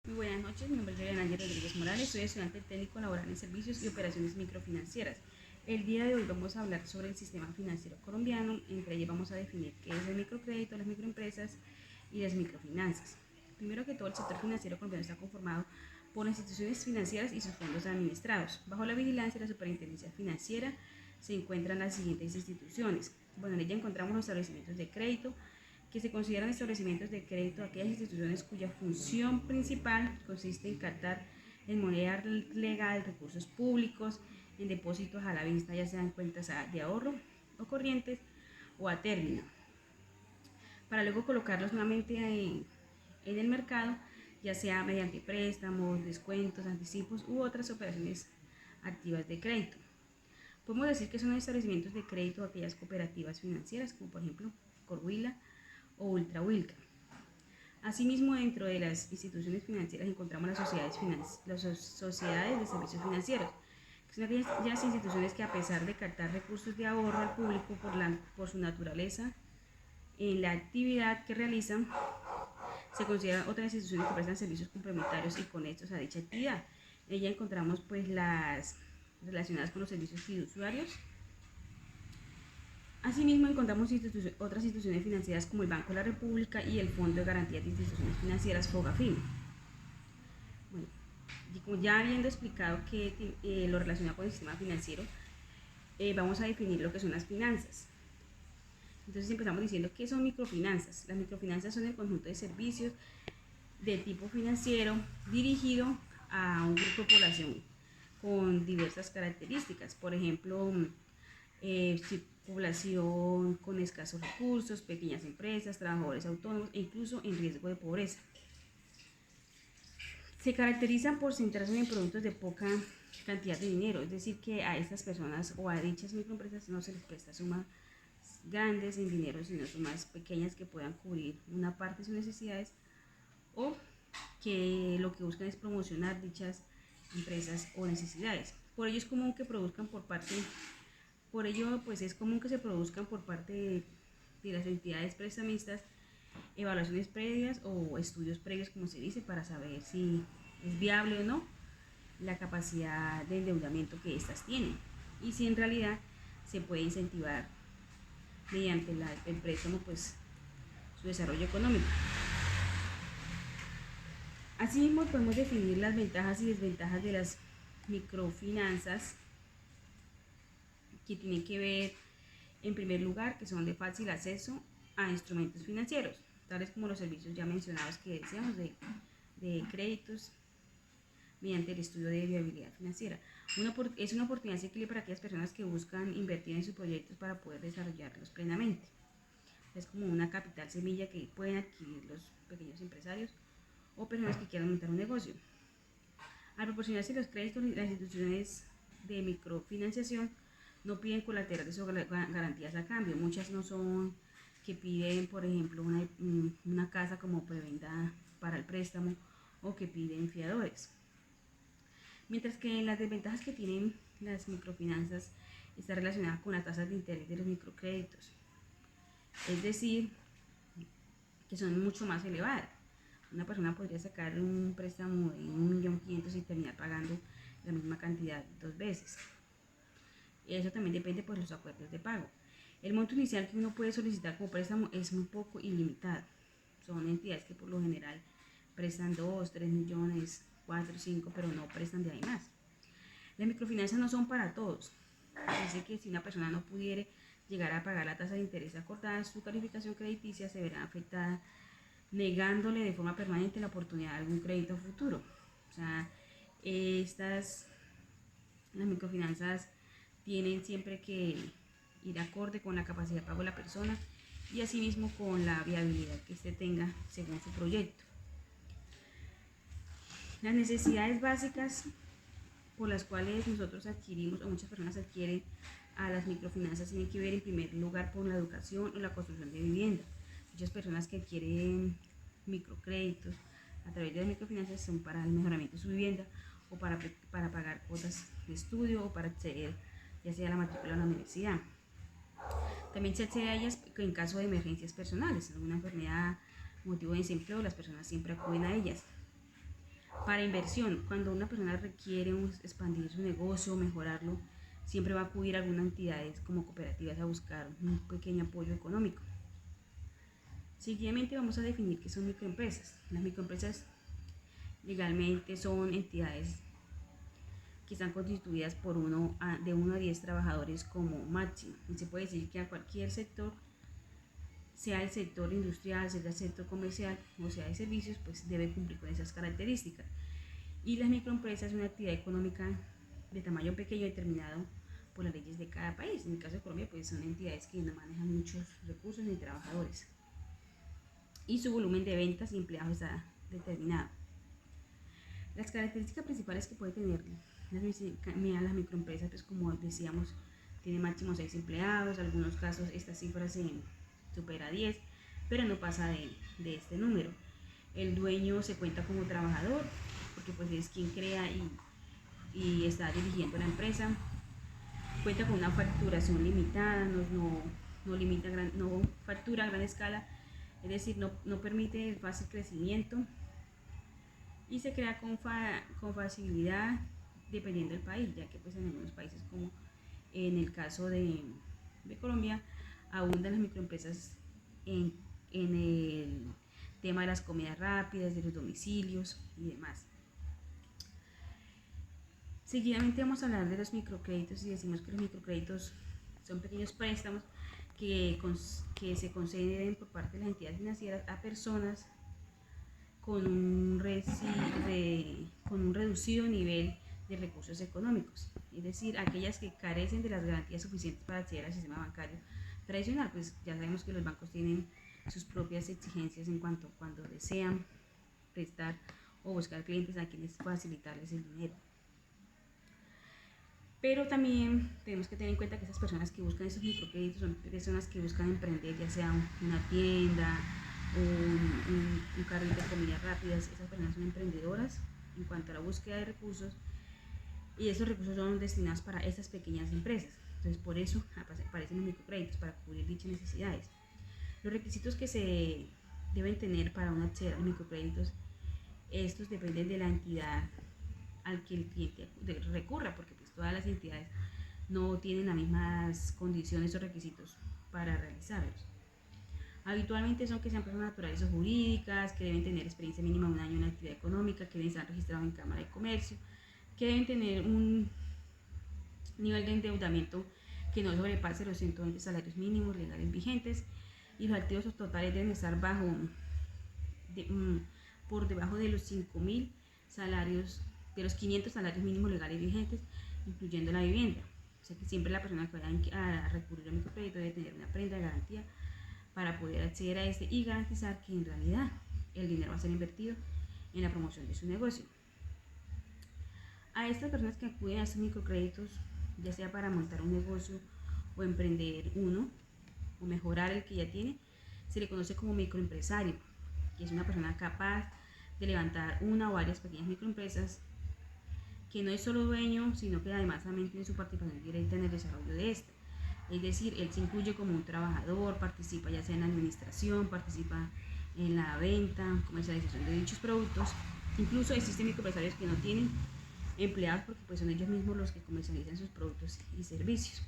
Muy buenas noches, mi nombre es Juliana Ángel Rodríguez Morales, soy estudiante técnico laboral en servicios y operaciones microfinancieras. El día de hoy vamos a hablar sobre el sistema financiero colombiano, entre ellos vamos a definir qué es el microcrédito, las microempresas y las microfinanzas. Primero que todo, el sector financiero colombiano está conformado por instituciones financieras y sus fondos administrados. Bajo la vigilancia de la Superintendencia Financiera se encuentran las siguientes instituciones. Bueno, en ella encontramos los establecimientos de crédito, que se consideran establecimientos de crédito aquellas instituciones cuya función principal consiste en captar en moneda legal recursos públicos en depósitos a la vista, ya sean cuentas de ahorro o corrientes o a término, para luego colocarlos nuevamente en el mercado, ya sea mediante préstamos, descuentos, anticipos u otras operaciones activas de crédito. Podemos decir que son establecimientos de crédito aquellas cooperativas financieras, como por ejemplo Corhuila o Ultra Wilca. Asimismo, dentro de las instituciones financieras encontramos las sociedades de servicios financieros, que son aquellas instituciones que, a pesar de captar recursos de ahorro al público por su naturaleza en la actividad que realizan, se consideran otras instituciones que prestan servicios complementarios y conexos a dicha actividad. En ella encontramos pues las relacionadas con los servicios fiduciarios. Asimismo, encontramos otras instituciones financieras como el Banco de la República y el Fondo de Garantía de Instituciones Financieras, FOGAFIN. Bueno, como ya habiendo explicado lo relacionado con el sistema financiero, vamos a definir lo que son las finanzas. Entonces empezamos diciendo qué son microfinanzas. Las microfinanzas son el conjunto de servicios de tipo financiero dirigido a un grupo de población con diversas características. Por ejemplo, población con escasos recursos, pequeñas empresas, trabajadores autónomos e incluso en riesgo de pobreza. Se caracterizan por centrarse en productos de poca cantidad de dinero, es decir, que a estas personas o a dichas microempresas no se les presta sumas grandes en dinero, sino sumas pequeñas que puedan cubrir una parte de sus necesidades, o que lo que buscan es promocionar dichas empresas o necesidades. Por ello es común que produzcan pues es común que se produzcan por parte de las entidades prestamistas evaluaciones previas o estudios previos, como se dice, para saber si es viable o no la capacidad de endeudamiento que éstas tienen y si en realidad se puede incentivar mediante el préstamo pues su desarrollo económico. Asimismo, podemos definir las ventajas y desventajas de las microfinanzas, que tienen que ver, en primer lugar, que son de fácil acceso a instrumentos financieros, tales como los servicios ya mencionados que decíamos de créditos mediante el estudio de viabilidad financiera. Es una oportunidad asequible para aquellas personas que buscan invertir en sus proyectos para poder desarrollarlos plenamente. Es como una capital semilla que pueden adquirir los pequeños empresarios o personas que quieran montar un negocio. Al proporcionarse los créditos, las instituciones de microfinanciación no piden colaterales o garantías a cambio. Muchas no son que piden, por ejemplo, una casa como preventa para el préstamo o que piden fiadores. Mientras que las desventajas que tienen las microfinanzas está relacionada con las tasas de interés de los microcréditos, es decir, que son mucho más elevadas. Una persona podría sacar un préstamo de 1.500.000 y terminar pagando la misma cantidad 2 veces. Eso también depende de los acuerdos de pago. El monto inicial que uno puede solicitar como préstamo es muy poco y limitado. Son entidades que por lo general prestan 2, 3 millones, 4, 5, pero no prestan de ahí más. Las microfinanzas no son para todos. Dice que si una persona no pudiera llegar a pagar la tasa de interés acordada, su calificación crediticia se verá afectada, negándole de forma permanente la oportunidad de algún crédito futuro. O sea, las microfinanzas tienen siempre que ir acorde con la capacidad de pago de la persona y asimismo con la viabilidad que éste tenga según su proyecto. Las necesidades básicas por las cuales nosotros adquirimos o muchas personas adquieren a las microfinanzas tienen que ver en primer lugar con la educación o la construcción de vivienda. Muchas personas que adquieren microcréditos a través de las microfinanzas son para el mejoramiento de su vivienda o para pagar cuotas de estudio o para acceder ya sea a la matrícula a la universidad. También se accede a ellas en caso de emergencias personales, alguna enfermedad, motivo de desempleo, las personas siempre acuden a ellas. Para inversión, cuando una persona requiere expandir su negocio o mejorarlo, siempre va a acudir a algunas entidades como cooperativas a buscar un pequeño apoyo económico. Seguidamente vamos a definir qué son microempresas. Las microempresas legalmente son entidades que están constituidas por de 1 a 10 trabajadores como máximo. Y se puede decir que a cualquier sector, sea el sector industrial, sea el sector comercial o sea de servicios, pues debe cumplir con esas características. Y las microempresas es una actividad económica de tamaño pequeño determinado por las leyes de cada país. En el caso de Colombia, pues son entidades que no manejan muchos recursos ni trabajadores. Y su volumen de ventas y empleados está determinado. Las características principales que puede tener las microempresas, pues como decíamos, tiene máximo 6 empleados, en algunos casos esta cifra se supera 10, pero no pasa de este número. El dueño se cuenta como trabajador, porque pues es quien crea y está dirigiendo la empresa. Cuenta con una facturación limitada, no factura a gran escala, es decir, no permite el fácil crecimiento y se crea con facilidad dependiendo del país, ya que pues en algunos países como en el caso de Colombia abundan las microempresas en el tema de las comidas rápidas, de los domicilios y demás. Seguidamente vamos a hablar de los microcréditos y decimos que los microcréditos son pequeños préstamos que se conceden por parte de las entidades financieras a personas con un reducido nivel de recursos económicos, es decir, aquellas que carecen de las garantías suficientes para acceder al sistema bancario tradicional. Pues ya sabemos que los bancos tienen sus propias exigencias en cuanto cuando desean prestar o buscar clientes a quienes facilitarles el dinero. Pero también tenemos que tener en cuenta que esas personas que buscan esos microcréditos son personas que buscan emprender, ya sea una tienda, un carril de comidas rápidas. Esas personas son emprendedoras en cuanto a la búsqueda de recursos y esos recursos son destinados para estas pequeñas empresas. Entonces por eso aparecen los microcréditos, para cubrir dichas necesidades. Los requisitos que se deben tener para acceder a los microcréditos, estos dependen de la entidad al que el cliente recurra, porque pues todas las entidades no tienen las mismas condiciones o requisitos para realizarlos. Habitualmente son que sean personas naturales o jurídicas, que deben tener experiencia mínima de 1 año en la actividad económica, que deben estar registrados en Cámara de Comercio, que deben tener un nivel de endeudamiento que no sobrepase los 120 salarios mínimos legales vigentes, y los activos totales deben estar por debajo de los 5.000 salarios, de los 500 salarios mínimos legales vigentes, incluyendo la vivienda. O sea que siempre la persona que vaya a recurrir al microcrédito debe tener una prenda de garantía para poder acceder a este y garantizar que en realidad el dinero va a ser invertido en la promoción de su negocio. A estas personas que acuden a estos microcréditos, ya sea para montar un negocio o emprender uno o mejorar el que ya tiene, se le conoce como microempresario, que es una persona capaz de levantar una o varias pequeñas microempresas, que no es solo dueño, sino que además también tiene su participación directa en el desarrollo de esta. Es decir, él se incluye como un trabajador, participa ya sea en la administración, participa en la venta, comercialización de dichos productos. Incluso existen microempresarios que no tienen empleados porque pues son ellos mismos los que comercializan sus productos y servicios.